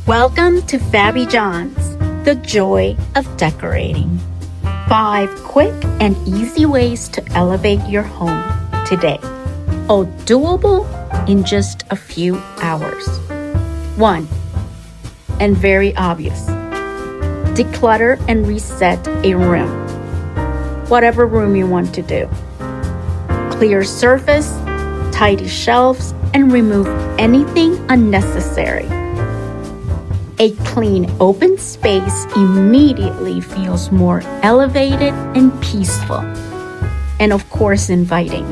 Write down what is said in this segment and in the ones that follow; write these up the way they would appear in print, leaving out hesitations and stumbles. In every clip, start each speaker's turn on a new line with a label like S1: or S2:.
S1: Welcome to Fabby John's, the joy of decorating. 5 quick and easy ways to elevate your home today. All doable in just a few hours. 1. And very obvious. Declutter and reset a room. Whatever room you want to do. Clear surface, tidy shelves, and remove anything unnecessary. A clean, open space immediately feels more elevated and peaceful, and of course, inviting.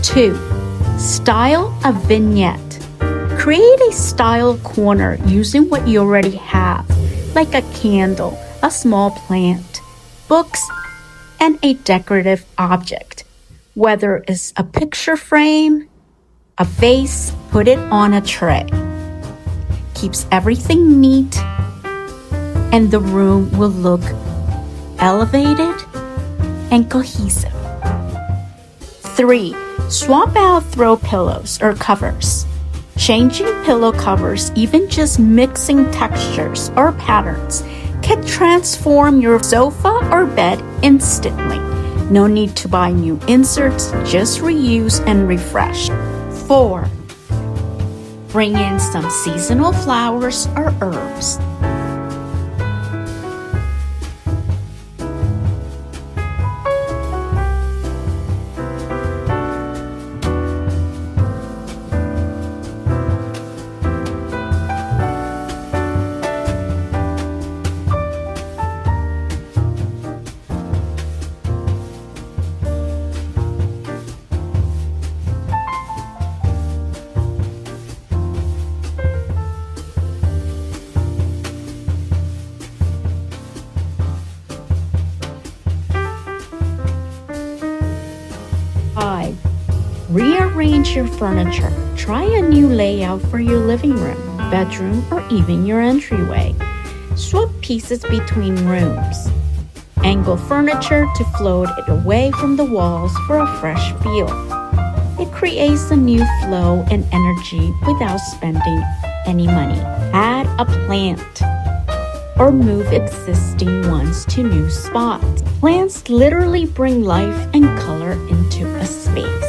S1: Two, style a vignette. Create a style corner using what you already have, like a candle, a small plant, books, and a decorative object. Whether it's a picture frame, a vase, put it on a tray. Keeps everything neat, and the room will look elevated and cohesive. 3. Swap out throw pillows or covers. Changing pillow covers, even just mixing textures or patterns, can transform your sofa or bed instantly. No need to buy new inserts, just reuse and refresh. 4. Bring in some seasonal flowers or herbs. Rearrange your furniture. Try a new layout for your living room, bedroom, or even your entryway. Swap pieces between rooms. Angle furniture to float it away from the walls for a fresh feel. It creates a new flow and energy without spending any money. Add a plant or move existing ones to new spots. Plants literally bring life and color into a space.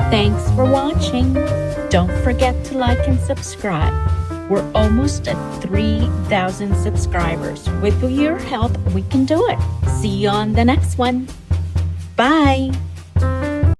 S1: Thanks for watching. Don't forget to like and subscribe. We're almost at 3,000 subscribers. With your help, we can do it. See you on the next one. Bye.